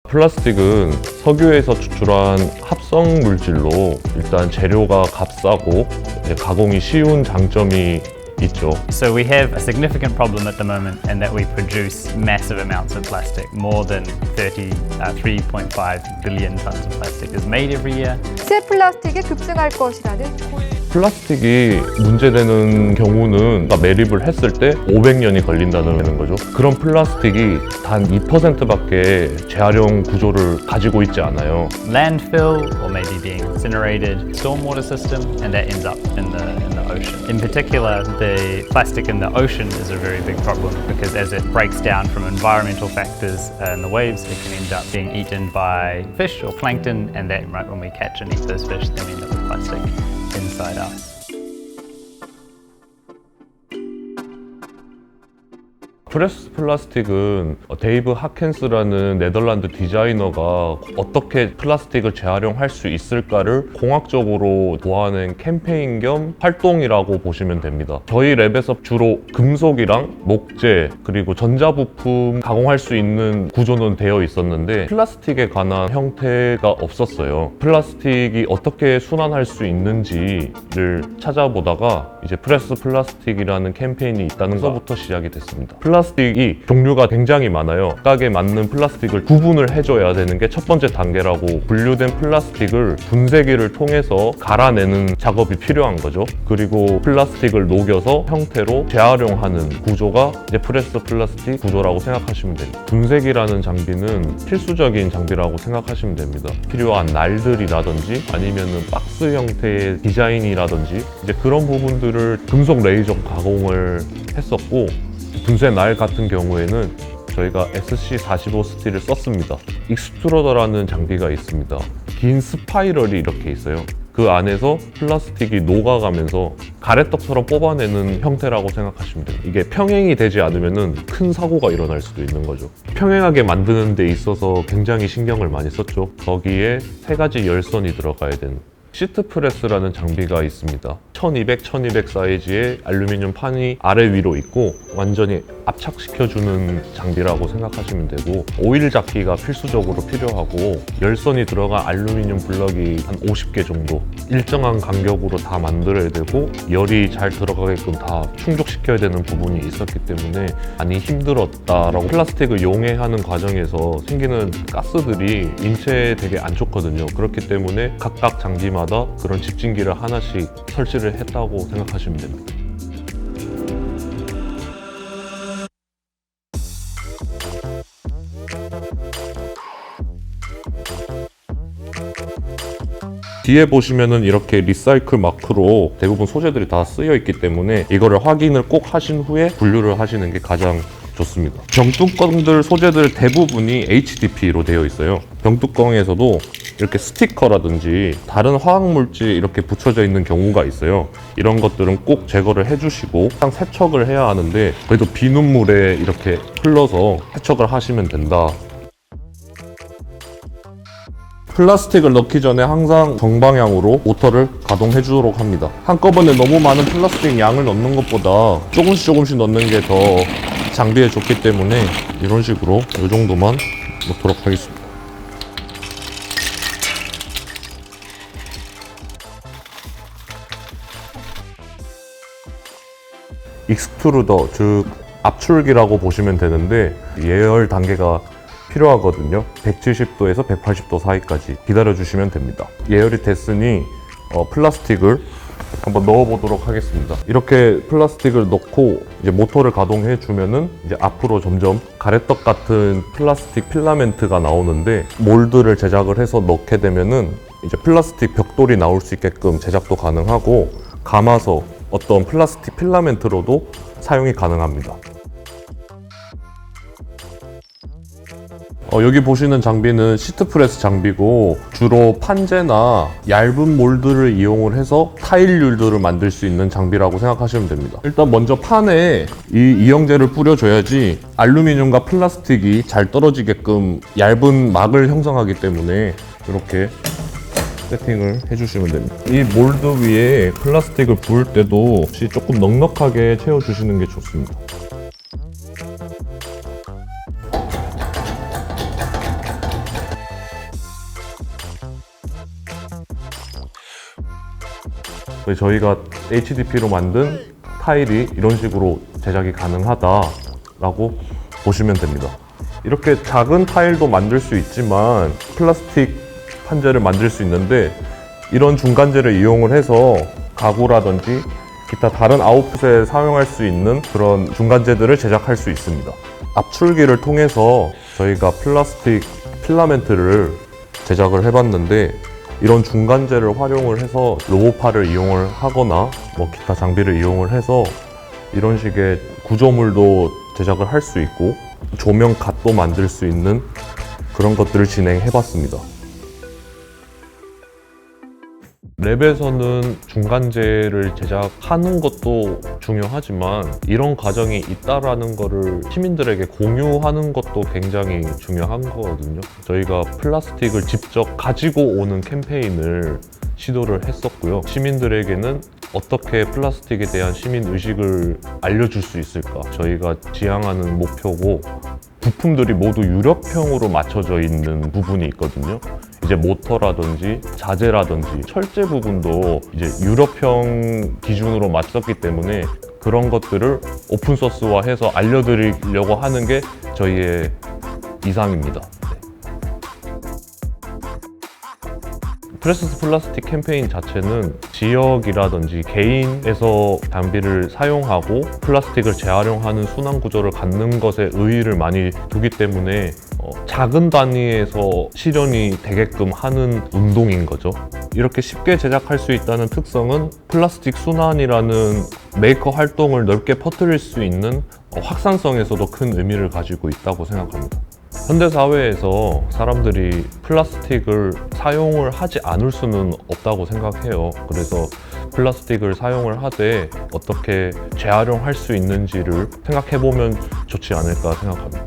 플라스틱은 석유에서 추출한 합성 물질로 일단 재료가 값싸고 이제 가공이 쉬운 장점이 있죠. So we have a significant problem at the moment in that we produce massive amounts of plastic. More than 3.5 billion tons of plastic is made every year. 새 플라스틱이 급증할 것이라는 플라스틱이 문제되는 경우는 매립을 했을 때 500년이 걸린다는 거죠. 그런 플라스틱이 단 2%밖에 재활용 구조를 가지고 있지 않아요. Landfill, or maybe being incinerated, stormwater system, and that ends up in the ocean. In particular, the plastic in the ocean is a very big problem because as it breaks down from environmental factors in the waves, it can end up being eaten by fish or plankton, and that right when we catch and eat those fish, then we end up with plastic inside us. 프레스 플라스틱은 데이브 하켄스라는 네덜란드 디자이너가 어떻게 플라스틱을 재활용할 수 있을까를 공학적으로 도와낸 캠페인 겸 활동이라고 보시면 됩니다. 저희 랩에서 주로 금속이랑 목재 그리고 전자부품 가공할 수 있는 구조는 되어 있었는데 플라스틱에 관한 형태가 없었어요. 플라스틱이 어떻게 순환할 수 있는지를 찾아보다가 이제 프레스 플라스틱이라는 캠페인이 있다는 것부터 시작이 됐습니다. 플라스틱이 종류가 굉장히 많아요. 각각에 맞는 플라스틱을 구분을 해줘야 되는 게 첫 번째 단계라고, 분류된 플라스틱을 분쇄기를 통해서 갈아내는 작업이 필요한 거죠. 그리고 플라스틱을 녹여서 형태로 재활용하는 구조가 이제 프레스 플라스틱 구조라고 생각하시면 됩니다. 분쇄기라는 장비는 필수적인 장비라고 생각하시면 됩니다. 필요한 날들이라든지 아니면은 박스 형태의 디자인이라든지 이제 그런 부분들을 금속 레이저 가공을 했었고, 분쇄 날 같은 경우에는 저희가 SC45 스틸을 썼습니다. 익스트루더라는 장비가 있습니다. 긴 스파이럴이 이렇게 있어요. 그 안에서 플라스틱이 녹아가면서 가래떡처럼 뽑아내는 형태라고 생각하시면 돼요. 이게 평행이 되지 않으면 큰 사고가 일어날 수도 있는 거죠. 평행하게 만드는 데 있어서 굉장히 신경을 많이 썼죠. 거기에 3가지 열선이 들어가야 되는 시트 프레스라는 장비가 있습니다. 1200, 1200 사이즈의 알루미늄 판이 아래 위로 있고 완전히 압착시켜주는 장비라고 생각하시면 되고, 오일 잡기가 필수적으로 필요하고 열선이 들어간 알루미늄 블럭이 한 50개 정도 일정한 간격으로 다 만들어야 되고 열이 잘 들어가게끔 다 충족시켜야 되는 부분이 있었기 때문에 많이 힘들었다라고. 플라스틱을 용해하는 과정에서 생기는 가스들이 인체에 되게 안 좋거든요. 그렇기 때문에 각각 장비마다 그런 집진기를 하나씩 설치를 했다고 생각하시면 됩니다. 뒤에 보시면은 이렇게 리사이클 마크로 대부분 소재들이 다 쓰여 있기 때문에 이거를 확인을 꼭 하신 후에 분류를 하시는 게 가장 좋습니다. 병뚜껑들 소재들 대부분이 HDP로 되어 있어요. 병뚜껑에서도 이렇게 스티커라든지 다른 화학물질 이렇게 붙여져 있는 경우가 있어요. 이런 것들은 꼭 제거를 해주시고 항상 세척을 해야 하는데 그래도 비눗물에 이렇게 흘러서 세척을 하시면 된다. 플라스틱을 넣기 전에 항상 정방향으로 모터를 가동해 주도록 합니다. 한꺼번에 너무 많은 플라스틱 양을 넣는 것보다 조금씩 넣는 게 더 장비에 좋기 때문에 이런 식으로 이 정도만 넣도록 하겠습니다. 익스트루더, 즉 압출기라고 보시면 되는데 예열 단계가 필요하거든요. 170도에서 180도 사이까지 기다려주시면 됩니다. 예열이 됐으니 플라스틱을 한번 넣어보도록 하겠습니다. 이렇게 플라스틱을 넣고 이제 모터를 가동해 주면은 이제 앞으로 점점 가래떡 같은 플라스틱 필라멘트가 나오는데, 몰드를 제작을 해서 넣게 되면은 이제 플라스틱 벽돌이 나올 수 있게끔 제작도 가능하고, 감아서 어떤 플라스틱 필라멘트로도 사용이 가능합니다. 여기 보시는 장비는 시트프레스 장비고 주로 판재나 얇은 몰드를 이용을 해서 타일률들을 만들 수 있는 장비라고 생각하시면 됩니다. 일단 먼저 판에 이 이영제를 뿌려줘야지 알루미늄과 플라스틱이 잘 떨어지게끔 얇은 막을 형성하기 때문에 이렇게 세팅을 해주시면 됩니다. 이 몰드 위에 플라스틱을 부을 때도 혹시 조금 넉넉하게 채워주시는 게 좋습니다. 저희가 HDP로 만든 타일이 이런 식으로 제작이 가능하다라고 보시면 됩니다. 이렇게 작은 타일도 만들 수 있지만 플라스틱 판재를 만들 수 있는데 이런 중간재를 이용을 해서 가구라든지 기타 다른 아웃풋에 사용할 수 있는 그런 중간재들을 제작할 수 있습니다. 압출기를 통해서 저희가 플라스틱 필라멘트를 제작을 해봤는데 이런 중간재를 활용을 해서 로보파를 이용을 하거나 뭐 기타 장비를 이용을 해서 이런 식의 구조물도 제작을 할 수 있고 조명 갓도 만들 수 있는 그런 것들을 진행해봤습니다. 랩에서는 중간재를 제작하는 것도 중요하지만 이런 과정이 있다라는 거를 시민들에게 공유하는 것도 굉장히 중요한 거거든요. 저희가 플라스틱을 직접 가지고 오는 캠페인을 시도를 했었고요. 시민들에게는 어떻게 플라스틱에 대한 시민 의식을 알려줄 수 있을까? 저희가 지향하는 목표고 부품들이 모두 유럽형으로 맞춰져 있는 부분이 있거든요. 이제 모터라든지 자재라든지 철제 부분도 이제 유럽형 기준으로 맞췄기 때문에 그런 것들을 오픈소스화해서 알려드리려고 하는 게 저희의 이상입니다. 프레스스 플라스틱 캠페인 자체는 지역이라든지 개인에서 장비를 사용하고 플라스틱을 재활용하는 순환 구조를 갖는 것에 의의를 많이 두기 때문에 작은 단위에서 실현이 되게끔 하는 운동인 거죠. 이렇게 쉽게 제작할 수 있다는 특성은 플라스틱 순환이라는 메이커 활동을 넓게 퍼뜨릴 수 있는 확산성에서도 큰 의미를 가지고 있다고 생각합니다. 현대사회에서 사람들이 플라스틱을 사용을 하지 않을 수는 없다고 생각해요. 그래서 플라스틱을 사용을 하되 어떻게 재활용할 수 있는지를 생각해보면 좋지 않을까 생각합니다.